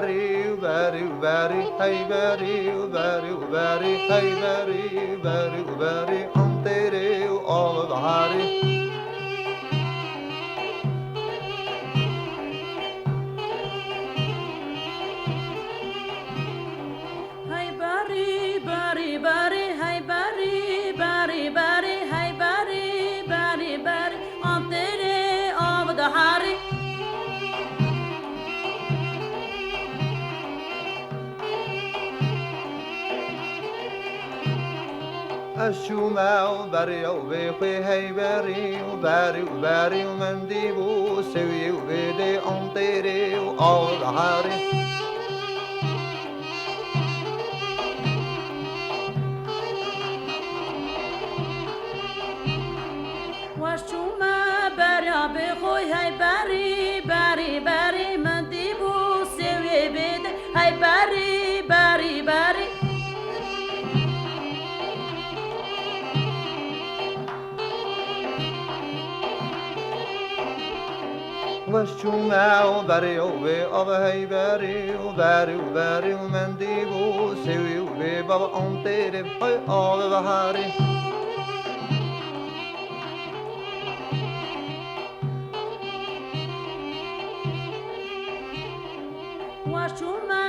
very, very, very, hey, very, very, very, hey, very, very, very, on tere all the hari. Hey, bari, bari, bari, hey, bari, bari, bari, hey, bari, bari, bari, on tere of the hari. الشماء بري وبيخي هي بري وباري وباري ومنديبو سوي وبيدي أنطيري وأول هاري وشوما bari بخوي هاي bari bari bari منديبو سوي بيد هاي bari bari bari والشماء بري وبي أبا هي بري وباري وباري ومنديبو سوي وبي بابا أنطيري هاي أول هاري وشوما